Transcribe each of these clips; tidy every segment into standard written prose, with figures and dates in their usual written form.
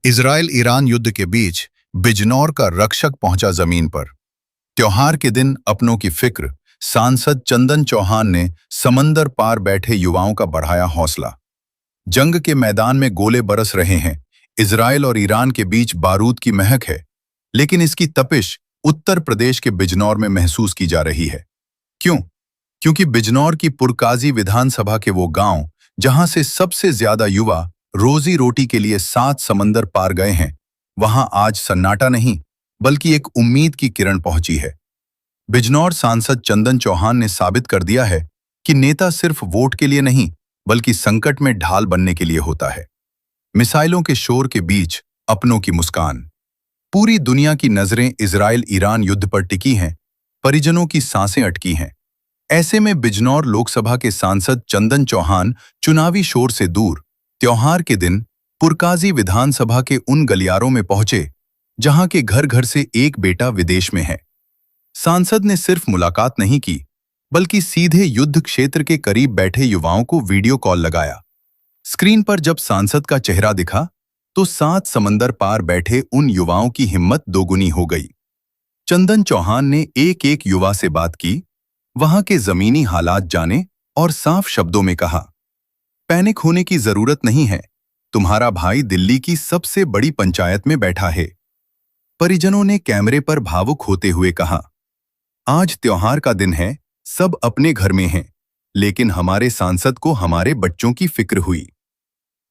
Israel Iran युद्ध के बीच बिजनौर का रक्षक पहुंचा जमीन पर। त्योहार के दिन अपनों की फिक्र, सांसद चंदन चौहान ने समंदर पार बैठे युवाओं का बढ़ाया हौसला। जंग के मैदान में गोले बरस रहे हैं, इजराइल और ईरान के बीच बारूद की महक है, लेकिन इसकी तपिश उत्तर प्रदेश के बिजनौर में महसूस की जा रही है। क्यों? क्योंकि बिजनौर की पुरकाजी विधानसभा के वो गांव, जहां से सबसे ज्यादा युवा रोजी रोटी के लिए 7 समंदर पार गए हैं, वहां आज सन्नाटा नहीं, बल्कि एक उम्मीद की किरण पहुंची है। बिजनौर सांसद चंदन चौहान ने साबित कर दिया है कि नेता सिर्फ वोट के लिए नहीं, बल्कि संकट में ढाल बनने के लिए होता है। मिसाइलों के शोर के बीच अपनों की मुस्कान। पूरी दुनिया की नजरें इजराइल ईरान युद्ध पर टिकी हैं, परिजनों की सांसें अटकी हैं। ऐसे में बिजनौर लोकसभा के सांसद चंदन चौहान चुनावी शोर से दूर त्योहार के दिन पुरकाजी विधानसभा के उन गलियारों में पहुंचे जहां के घर घर से एक बेटा विदेश में है। सांसद ने सिर्फ मुलाकात नहीं की, बल्कि सीधे युद्ध क्षेत्र के करीब बैठे युवाओं को वीडियो कॉल लगाया। स्क्रीन पर जब सांसद का चेहरा दिखा, तो 7 समंदर पार बैठे उन युवाओं की हिम्मत दोगुनी हो गई। चंदन चौहान ने एक एक युवा से बात की, वहां के जमीनी हालात जाने और साफ शब्दों में कहा, पैनिक होने की जरूरत नहीं है, तुम्हारा भाई दिल्ली की सबसे बड़ी पंचायत में बैठा है। परिजनों ने कैमरे पर भावुक होते हुए कहा, आज त्योहार का दिन है, सब अपने घर में हैं, लेकिन हमारे सांसद को हमारे बच्चों की फिक्र हुई।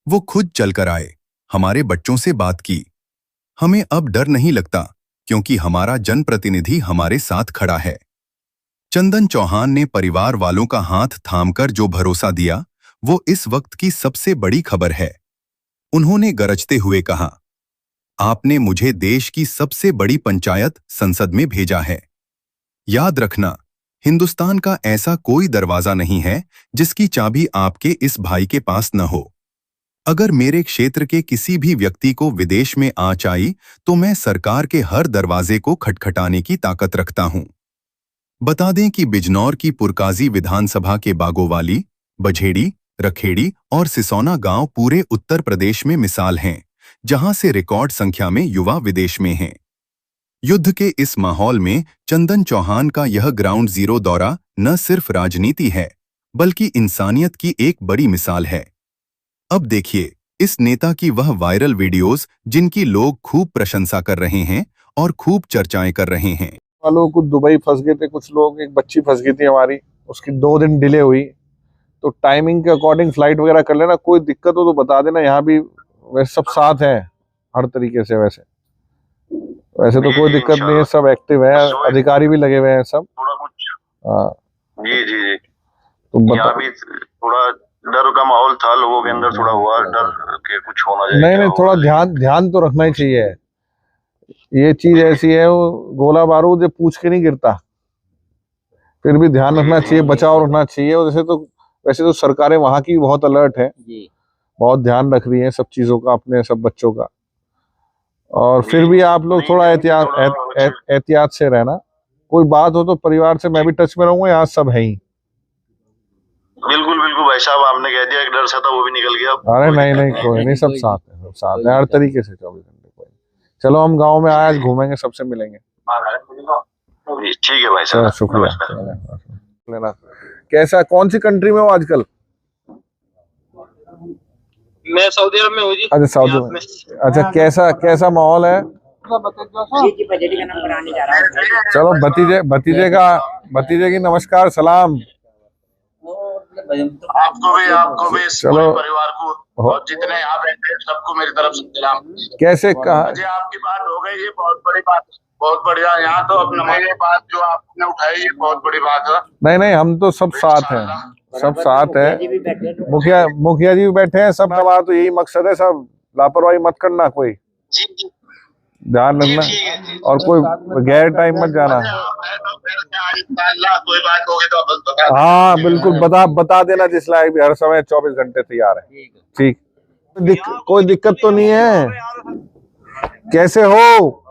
वो खुद चलकर आए, हमारे बच्चों से बात की। हमें अब डर नहीं लगता, क्योंकि हमारा जनप्रतिनिधि हमारे साथ खड़ा है। चंदन चौहान ने परिवार वालों का हाथ थामकर जो भरोसा दिया, वो इस वक्त की सबसे बड़ी खबर है। उन्होंने गरजते हुए कहा, आपने मुझे देश की सबसे बड़ी पंचायत संसद में भेजा है। याद रखना, हिंदुस्तान का ऐसा कोई दरवाजा नहीं है जिसकी चाबी आपके इस भाई के पास न हो। अगर मेरे क्षेत्र के किसी भी व्यक्ति को विदेश में आँच आई, तो मैं सरकार के हर दरवाजे को खटखटाने की ताकत रखता हूं। बता दें कि बिजनौर की पुरकाजी विधानसभा के बागोवाली, बझेड़ी, रखेड़ी और सिसौना गांव पूरे उत्तर प्रदेश में मिसाल हैं, जहां से रिकॉर्ड संख्या में युवा विदेश में हैं। युद्ध के इस माहौल में चंदन चौहान का यह ग्राउंड जीरो दौरा न सिर्फ राजनीति है, बल्कि इंसानियत की एक बड़ी मिसाल है। अब देखिए इस नेता की वह वायरल वीडियोस, जिनकी लोग खूब प्रशंसा कर रहे हैं और खूब चर्चाएं कर रहे हैं। वालों कुछ दुबई फंस गए थे, कुछ लोग, एक बच्ची फंस गई थी हमारी, उसकी 2 दिन डिले हुई, तो टाइमिंग के अकॉर्डिंग फ्लाइट वगैरह कर लेना। कोई दिक्कत हो तो बता देना, यहाँ भी वैसे सब साथ हैं हर तरीके से। वैसे तो कोई दिक्कत नहीं है, सब एक्टिव है, अधिकारी भी लगे हुए हैं सब। हाँ जी जी जी। तो यहाँ भी थोड़ा डर का माहौल था, लोगों के अंदर थोड़ा हुआ डर के कुछ होना चाहिए। नहीं, थोड़ा ध्यान तो रखना ही चाहिए। ये चीज ऐसी है, वो गोला बारूद ये पूछ के नहीं गिरता, फिर भी ध्यान रखना चाहिए, बचाव रखना चाहिए। और वैसे तो सरकारें वहाँ की बहुत अलर्ट है, बहुत ध्यान रख रही है सब चीजों का, अपने सब बच्चों का। और फिर भी आप लोग थोड़ा एहतियात से रहना। कोई बात हो तो परिवार से मैं भी टच में रहूंगा, यहाँ सब है ही। बिल्कुल बिल्कुल भाई साहब, आपने कह दिया, एक डर सा था वो भी निकल गया। अरे नहीं कोई नहीं, सब साथ है, सब साथ है हर तरीके से 24 घंटे। कोई चलो, हम गाँव में आए, आज घूमेंगे, सबसे मिलेंगे। ठीक है भाई साहब, शुक्रिया। लेना कैसा, कौन सी कंट्री में हो आजकल? मैं सऊदी अरब में हूँ जी। अच्छा, सऊदी में। अच्छा, कैसा माहौल है? चलो, भतीजे की नमस्कार, सलाम। आपको भी चलो, परिवार को और जितने यहाँ बैठे हैं सबको मेरी तरफ से सलाम। कैसे कहा? आपकी बात हो गई, ये बहुत बड़ी बात, बहुत बढ़िया। यहाँ तो अपना ये बात जो आपने उठाई, ये बहुत बड़ी बात है। नहीं, हम तो सब साथ हैं, सब साथ है। मुखिया जी भी बैठे हैं, सब हमारा तो यही मकसद है, सब लापरवाही मत करना, कोई ध्यान रखना, और कोई गैर टाइम मत जाना। कोई बात होगी तो हाँ बिल्कुल, बता देना, जिस लायक भी हर समय 24 घंटे तैयार है। ठीक, कोई दिक्कत तो नहीं है? कैसे हो?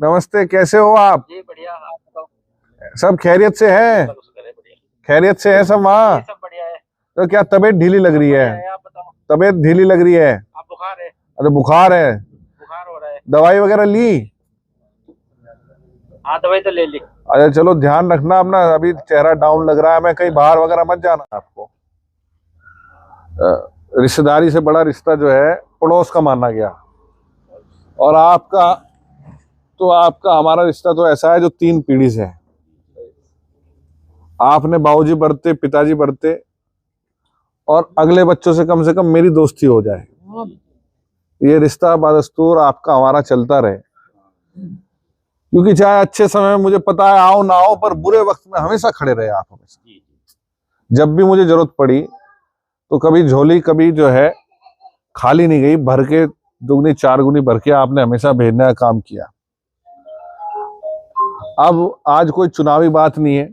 नमस्ते, कैसे हो आप? सब खैरियत से है? खैरियत से है सब वहाँ? तो क्या तबीयत ढीली लग रही है? तबीयत ढीली लग रही है? अच्छा, बुखार है। दवाई वगैरह ली? हाँ दवाई तो ले ली। अच्छा चलो ध्यान रखना अपना, अभी चेहरा डाउन लग रहा है, मैं कहीं बाहर वगैरह मत जाना आपको। रिश्तेदारी से बड़ा रिश्ता जो है पड़ोस का माना गया, और आपका हमारा रिश्ता तो ऐसा है जो 3 पीढ़ी से है। आपने बाबूजी बरते, पिताजी बरते, और अगले बच्चों से कम मेरी दोस्ती हो जाए, ये रिश्ता बदस्तूर आपका हमारा चलता रहे। क्योंकि चाहे अच्छे समय में मुझे पता है आओ ना आओ, पर बुरे वक्त में हमेशा खड़े रहे आप। हमेशा जब भी मुझे जरूरत पड़ी तो कभी झोली कभी जो है खाली नहीं गई, भर के 2 4 गुनी भर के आपने हमेशा भेजने का काम किया। अब आज कोई चुनावी बात नहीं है,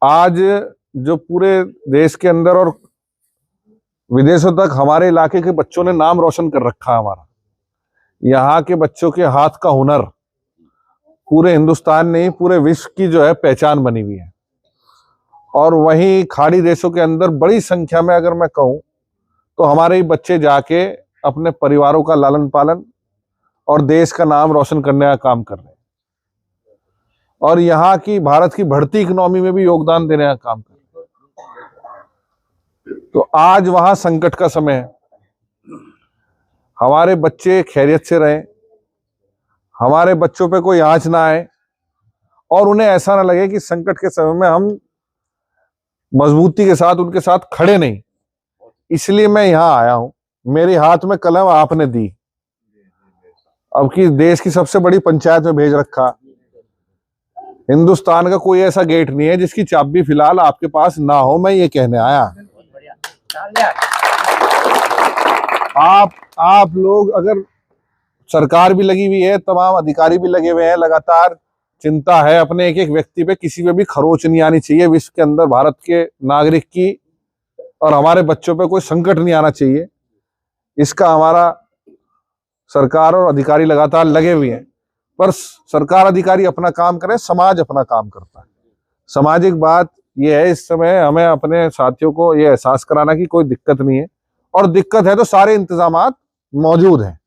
आज जो पूरे देश के अंदर और विदेशों तक हमारे इलाके के बच्चों ने नाम रोशन कर रखा है हमारा। यहाँ के बच्चों के हाथ का हुनर पूरे हिंदुस्तान नहीं पूरे विश्व की जो है पहचान बनी हुई है। और वहीं खाड़ी देशों के अंदर बड़ी संख्या में अगर मैं कहूं तो हमारे ही बच्चे जाके अपने परिवारों का लालन पालन और देश का नाम रोशन करने का काम कर रहे हैं, और यहाँ की भारत की बढ़ती इकोनॉमी में भी योगदान देने का काम कर रहे हैं। तो आज वहां संकट का समय है, हमारे बच्चे खैरियत से रहें, हमारे बच्चों पे कोई आंच ना आए, और उन्हें ऐसा ना लगे कि संकट के समय में हम मजबूती के साथ उनके साथ खड़े नहीं। इसलिए मैं यहाँ आया हूं, मेरे हाथ में कलम आपने दी, अब की देश की सबसे बड़ी पंचायत में भेज रखा। हिंदुस्तान का कोई ऐसा गेट नहीं है जिसकी चाबी फिलहाल आपके पास ना हो, मैं ये कहने आया। आप लोग अगर सरकार भी लगी हुई है, तमाम अधिकारी भी लगे हुए हैं, लगातार चिंता है अपने एक एक व्यक्ति पे, किसी पे भी खरोच नहीं आनी चाहिए विश्व के अंदर, भारत के नागरिक की और हमारे बच्चों पे कोई संकट नहीं आना चाहिए। इसका हमारा सरकार और अधिकारी लगातार लगे हुए हैं, पर सरकार अधिकारी अपना काम करे, समाज अपना काम करता है। सामाजिक बात यह है इस समय हमें अपने साथियों को यह एहसास कराना कि कोई दिक्कत नहीं है, और दिक्कत है तो सारे इंतजामात मौजूद हैं।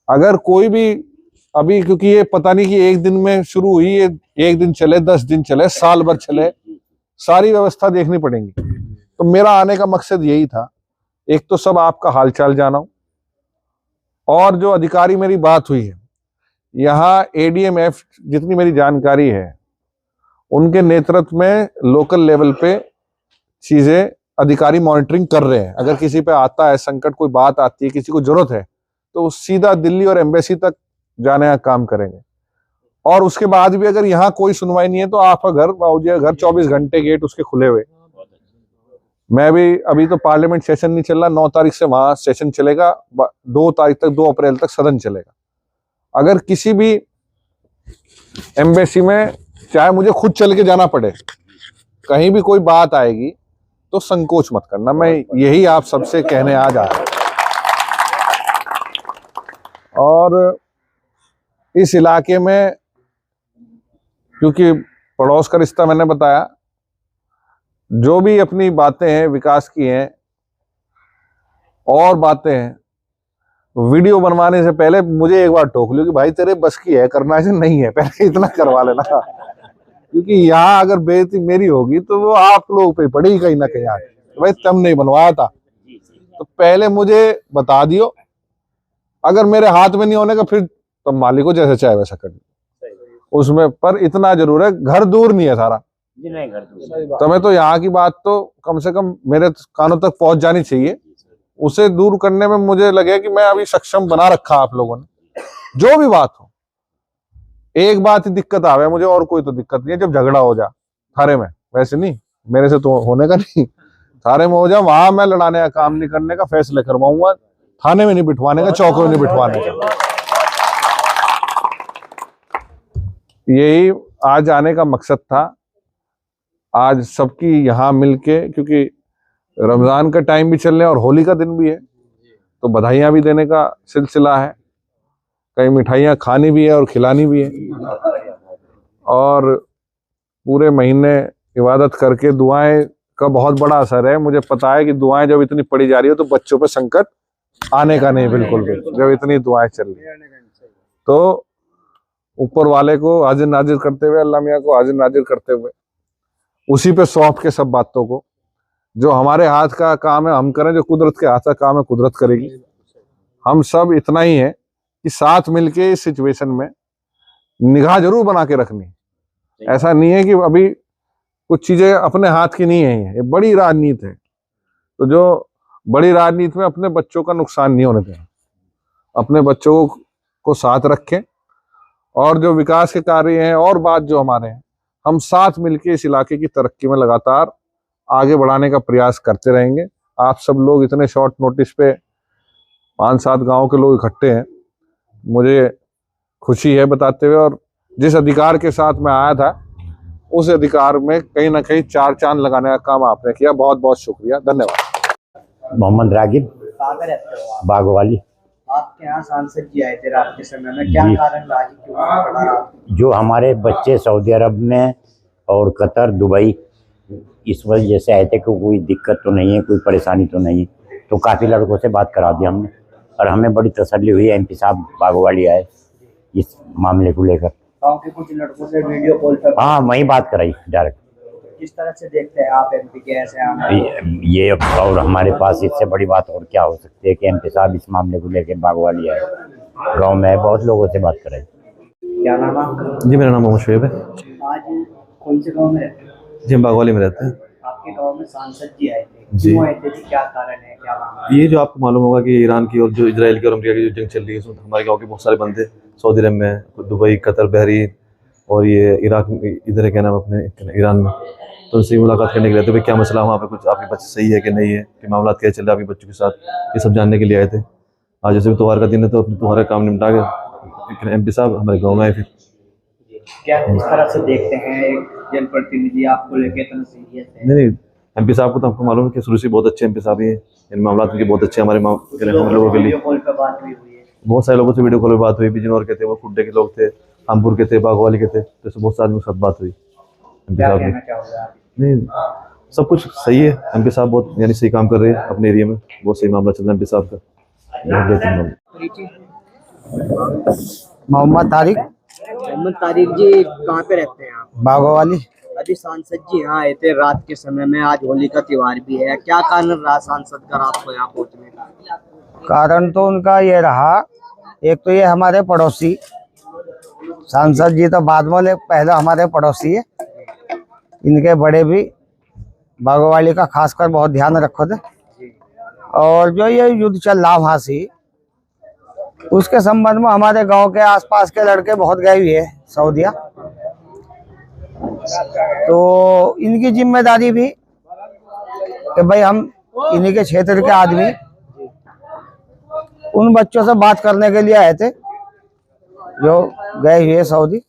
अगर कोई भी अभी, क्योंकि ये पता नहीं कि एक दिन में शुरू हुई, ये 1 दिन चले, 10 दिन चले, साल भर चले, सारी व्यवस्था देखनी पड़ेगी। तो मेरा आने का मकसद यही था, एक तो सब आपका हालचाल जाना, और जो अधिकारी मेरी बात हुई है यहाँ ADMF, जितनी मेरी जानकारी है उनके नेतृत्व में लोकल लेवल पे चीजें अधिकारी मॉनिटरिंग कर रहे हैं। अगर किसी पे आता है संकट, कोई बात आती है, किसी को जरूरत है, तो सीधा दिल्ली और एम्बेसी तक जाने का काम करेंगे। और उसके बाद भी अगर यहाँ कोई सुनवाई नहीं है तो आपका घर, बाबूजी का घर 24 घंटे गेट उसके खुले हुए। मैं भी, अभी तो पार्लियामेंट सेशन नहीं चल रहा, 9 तारीख से वहां सेशन चलेगा, 2 तारीख तक, 2 अप्रैल तक सदन चलेगा। अगर किसी भी एम्बेसी में, चाहे मुझे खुद चल के जाना पड़े, कहीं भी कोई बात आएगी तो संकोच मत करना, मैं यही आप सबसे कहने आ जा रहा हूं। और इस इलाके में क्योंकि पड़ोस का रिश्ता मैंने बताया, जो भी अपनी बातें हैं विकास की हैं और बातें हैं, वीडियो बनवाने से पहले मुझे एक बार टोक लो कि भाई तेरे बस की है करना, ऐसे नहीं है, पहले इतना करवा लेना। क्योंकि यहाँ अगर बेइज्जती मेरी होगी तो वो आप लोग पे पड़ेगी कहीं ना कहीं। भाई तुम नहीं बनवाया था तो पहले मुझे बता दियो, अगर मेरे हाथ में नहीं होने का फिर तो मालिक को जैसे चाहे वैसा कर उसमें। पर इतना जरूर है, घर दूर नहीं है सारा, तुम्हें तो यहाँ की बात तो कम से कम मेरे कानों तक पहुंच जानी चाहिए। उसे दूर करने में मुझे लगे कि मैं अभी सक्षम बना रखा आप लोगों ने। जो भी बात हो, एक बात ही दिक्कत आवे मुझे, और कोई तो दिक्कत नहीं है, जब झगड़ा हो जा थारे में, वैसे नहीं मेरे से तो होने का नहीं, थारे में हो जा, वहां मैं लड़ाने का काम नहीं करने का, फैसले करवाऊंगा, थाने में नहीं बिठवाने का, चौक में नहीं बिठवाने का। यही आज आने का मकसद था, आज सबकी यहाँ मिलके, क्योंकि रमजान का टाइम भी चल रहा है और होली का दिन भी है, तो बधाइयां भी देने का सिलसिला है, कई मिठाइयाँ खानी भी है और खिलानी भी है, और पूरे महीने इबादत करके दुआएं का बहुत बड़ा असर है। मुझे पता है कि दुआएं जब इतनी पड़ी जा रही है तो बच्चों पे संकट आने का नहीं, बिल्कुल भी, जब इतनी दुआएं चल रही। तो ऊपर वाले को हाजिर नाजिर करते हुए, अल्लाह मियाँ को हाजिर नाजिर करते हुए, उसी पे सौंप के सब बातों को, जो हमारे हाथ का काम है हम करें, जो कुदरत के हाथ का काम है कुदरत करेगी। हम सब इतना ही है कि साथ मिलके इस सिचुएशन में निगाह जरूर बना के रखनी। ऐसा नहीं है कि अभी कुछ चीजें अपने हाथ की नहीं है, ये बड़ी राजनीति है। तो जो बड़ी राजनीति में अपने बच्चों का नुकसान नहीं होने देना, अपने बच्चों को साथ रखें, और जो विकास के कार्य हैं और बात जो हमारे हैं, हम साथ मिलके इस इलाके की तरक्की में लगातार आगे बढ़ाने का प्रयास करते रहेंगे। आप सब लोग इतने शॉर्ट नोटिस पे 5-7 गांव के लोग इकट्ठे हैं, मुझे खुशी है बताते हुए। और जिस अधिकार के साथ मैं आया था, उस अधिकार में कहीं ना कहीं 4 चांद लगाने का काम आपने किया। बहुत बहुत शुक्रिया, धन्यवाद। मोहम्मद रागिब, बागवाली। आपके यहाँ सांसद जी आए थे रात के समय में, क्या कारण रहा कि क्यों आना पड़ा रात? जो हमारे बच्चे सऊदी अरब में और कतर, दुबई इस वजह से आए थे कि कोई दिक्कत तो नहीं है, कोई परेशानी तो नहीं है। तो काफ़ी लड़कों से बात करा दी हमने, और हमें बड़ी तसल्ली हुई। एमपी साहब बागवाली आए इस मामले को लेकर। गाँव के कुछ लड़कों से वीडियो कॉल पर हाँ, वही बात कराई डायरेक्ट। किस तरह से देखते हैं आप एमपी के ऐसे आना? ये और हमारे पास इससे बड़ी बात और क्या हो सकती है कि एमपी साहब इस मामले को लेकर बागवाली आए। गाँव में बहुत लोगों से बात कराई। क्या नाम आपका? जी, मेरा नाम मोहम्मद शुएब है। आज कौन से गाँव में रहते हैं? जी, हम बागवाली में रहते हैं। आपके गाँव में सांसद जी आए थे, जी। क्यों आए थे जी, क्या कारण है, क्या मामला है? ये जो आपको मालूम होगा कि ईरान की और जो इजराइल की और अमेरिका की जो जंग चल रही है, उसमें हमारे गांव के बहुत सारे बंदे सऊदी अरब में, दुबई, कतर, बहरीन और ये इराक, इधर है क्या नाम अपने ईरान में। तो उनसे मुलाकात करने के लिए, तो भाई क्या मसला वहाँ पे, कुछ आपके बच्चे सही है कि नहीं है, कि मामला क्या चल रहा है आपके बच्चों के साथ, ये सब जानने के लिए आए थे। आज जैसे भी त्योहार का दिन है, तो अपने त्योहार का काम निपटा के एमपी साहब हमारे गाँव में आए। फिर क्या किस तरह से देखते हैं एक जनप्रतिनिधि आपको लेके इतना सीरियस है? नहीं, एमपी साहब को तो हमको मालूम है कि शुरू से बहुत अच्छे एमपी साहब ही हैं। इन मामला उनके बहुत अच्छे हमारे हम लोगों के लिए। वीडियो कॉल पर बात हुई है, बहुत सारे लोगों से वीडियो कॉल पर बात हुई। बिजनौर के थे, वो खुड्डे के लोग थे, हमपुर के थे, बागवाली के थे, तो ऐसे बहुत सारे आदमियों के साथ बात हुई एमपी क्या साहब कहना ने। चाहोगे आप? नहीं, सब कुछ सही है। एमपी साहब बहुत यानी सही काम कर रहे हैं अपने एरिया में, बहुत सही मामला चल रहा है एमपी साहब का, बहुत बेहतरीन मामला। मोहम्मद तारिक, मोहम्मद तारिक जी, कहाँ पे रहते हैं आप? बागवाली। अभी सांसद जी यहाँ आए थे रात के समय में, आज होली का त्योहार भी है, क्या कारण रहा सांसद का रात को यहाँ पहुँचने का? कारण तो उनका ये रहा, एक तो ये हमारे पड़ोसी सांसद जी, तो बाद में पहले हमारे पड़ोसी है, इनके बड़े भी बागवाली का खासकर बहुत ध्यान रखो थे। और जो ये युद्ध चल रहा वहाँ से, उसके संबंध में हमारे गांव के आसपास के लड़के बहुत गए हुए हैं सऊदिया, तो इनकी जिम्मेदारी भी कि भाई हम इन्हीं के क्षेत्र के आदमी उन बच्चों से बात करने के लिए आए थे जो गए हुए सऊदी।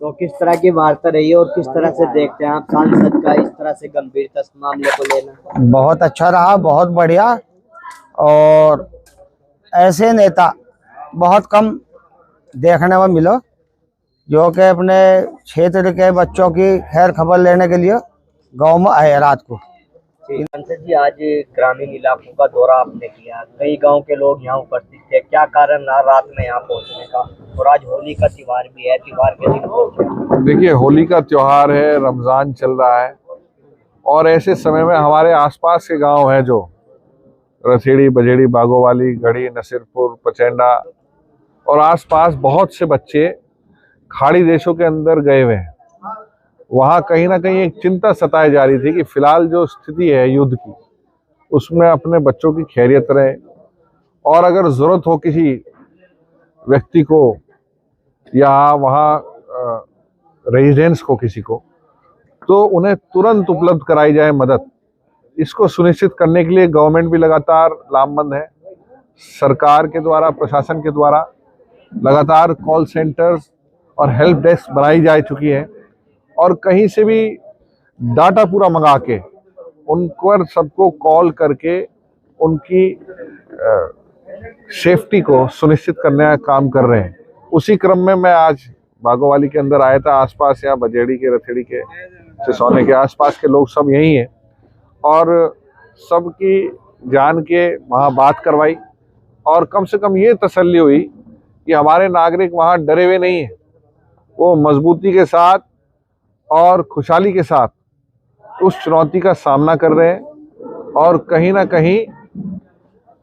तो किस तरह की वार्ता रही है और किस तरह से देखते हैं आप सांसद का इस तरह से गंभीरता से मामले को लेना? बहुत अच्छा रहा, बहुत बढ़िया। और ऐसे नेता बहुत कम देखने में मिलो जो कि अपने क्षेत्र के बच्चों की खैर खबर लेने के लिए गांव में आए रात को। सांसद जी, आज ग्रामीण इलाकों का दौरा आपने किया, कई गांव के लोग यहाँ उपस्थित थे, क्या कारण रहा रात में यहाँ पहुँचने का? और आज होली का त्योहार भी है, त्योहार के दिन पहुँचे। देखिए, होली का त्योहार है, रमजान चल रहा है, और ऐसे समय में हमारे आसपास के गांव हैं जो रथेड़ी, बजेड़ी, बागोवाली, गढ़ी, नसीरपुर, पचेंडा और आसपास बहुत से बच्चे खाड़ी देशों के अंदर गए हुए हैं। वहाँ कहीं ना कहीं एक चिंता सताई जा रही थी कि फिलहाल जो स्थिति है युद्ध की, उसमें अपने बच्चों की खैरियत रहे, और अगर जरूरत हो किसी व्यक्ति को या वहाँ रेजिडेंट्स को किसी को, तो उन्हें तुरंत उपलब्ध कराई जाए मदद। इसको सुनिश्चित करने के लिए गवर्नमेंट भी लगातार लामबंद है। सरकार के द्वारा, प्रशासन के द्वारा लगातार कॉल सेंटर्स और हेल्प डेस्क बनाई जा चुकी है, और कहीं से भी डाटा पूरा मंगा के उन पर सबको कॉल करके उनकी सेफ्टी को सुनिश्चित करने का काम कर रहे हैं। उसी क्रम में मैं आज बागोवाली के अंदर आया था। आसपास यहाँ बजेड़ी के, रथेड़ी के, सिसौने के आसपास के लोग सब यही हैं, और सबकी जान के वहाँ बात करवाई। और कम से कम ये तसल्ली हुई कि हमारे नागरिक वहाँ डरे हुए नहीं हैं, वो मजबूती के साथ और खुशहाली के साथ उस चुनौती का सामना कर रहे हैं। और कहीं ना कहीं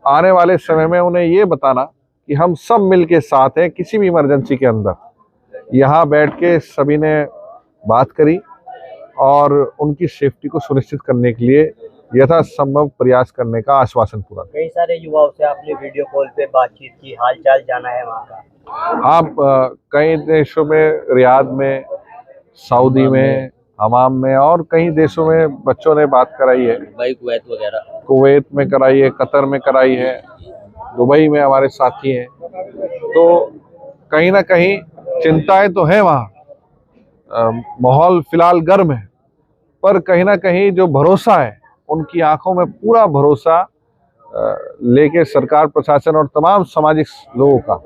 आने वाले समय में उन्हें ये बताना कि हम सब मिलके साथ हैं। किसी भी इमरजेंसी के अंदर यहाँ बैठ के सभी ने बात करी और उनकी सेफ्टी को सुनिश्चित करने के लिए यथासंभव प्रयास करने का आश्वासन पूरा। कई सारे युवाओं से आपने वीडियो कॉल पे बातचीत की, हालचाल जाना है वहाँ का? आप कई देशों में, रियाद में, सऊदी में, हमाम में और कई देशों में बच्चों ने बात कराई है। कुवैत वगैरह, कुवैत में कराई है, कतर में कराई है, दुबई में हमारे साथी हैं। तो कहीं ना कहीं चिंताएं तो हैं वहाँ, माहौल फिलहाल गर्म है, पर कहीं ना कहीं जो भरोसा है, उनकी आंखों में पूरा भरोसा लेके सरकार, प्रशासन और तमाम सामाजिक लोगों का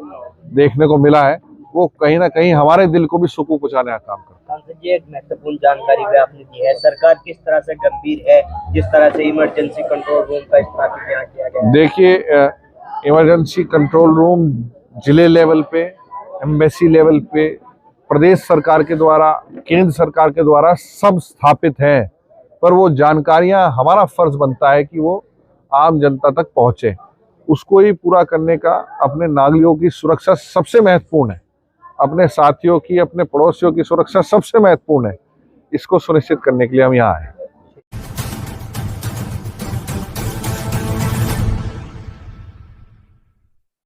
देखने को मिला है। वो कहीं ना कहीं हमारे दिल को भी सुकून पहुंचाने का काम करता है। सांसद जी, एक महत्वपूर्ण जानकारी भी आपने दी है, सरकार किस तरह से गंभीर है जिस तरह से इमरजेंसी कंट्रोल रूम का स्थापित यहाँ किया गया है? देखिए, इमरजेंसी कंट्रोल रूम जिले लेवल पे, एम्बेसी लेवल पे, प्रदेश सरकार के द्वारा, केंद्र सरकार के द्वारा सब स्थापित हैं, पर वो जानकारियां हमारा फर्ज बनता है कि वो आम जनता तक पहुंचे। उसको ही पूरा करने का, अपने नागरिकों की सुरक्षा सबसे महत्वपूर्ण है, अपने साथियों की, अपने पड़ोसियों की सुरक्षा सबसे महत्वपूर्ण है। इसको सुनिश्चित करने के लिए हम यहाँ आए।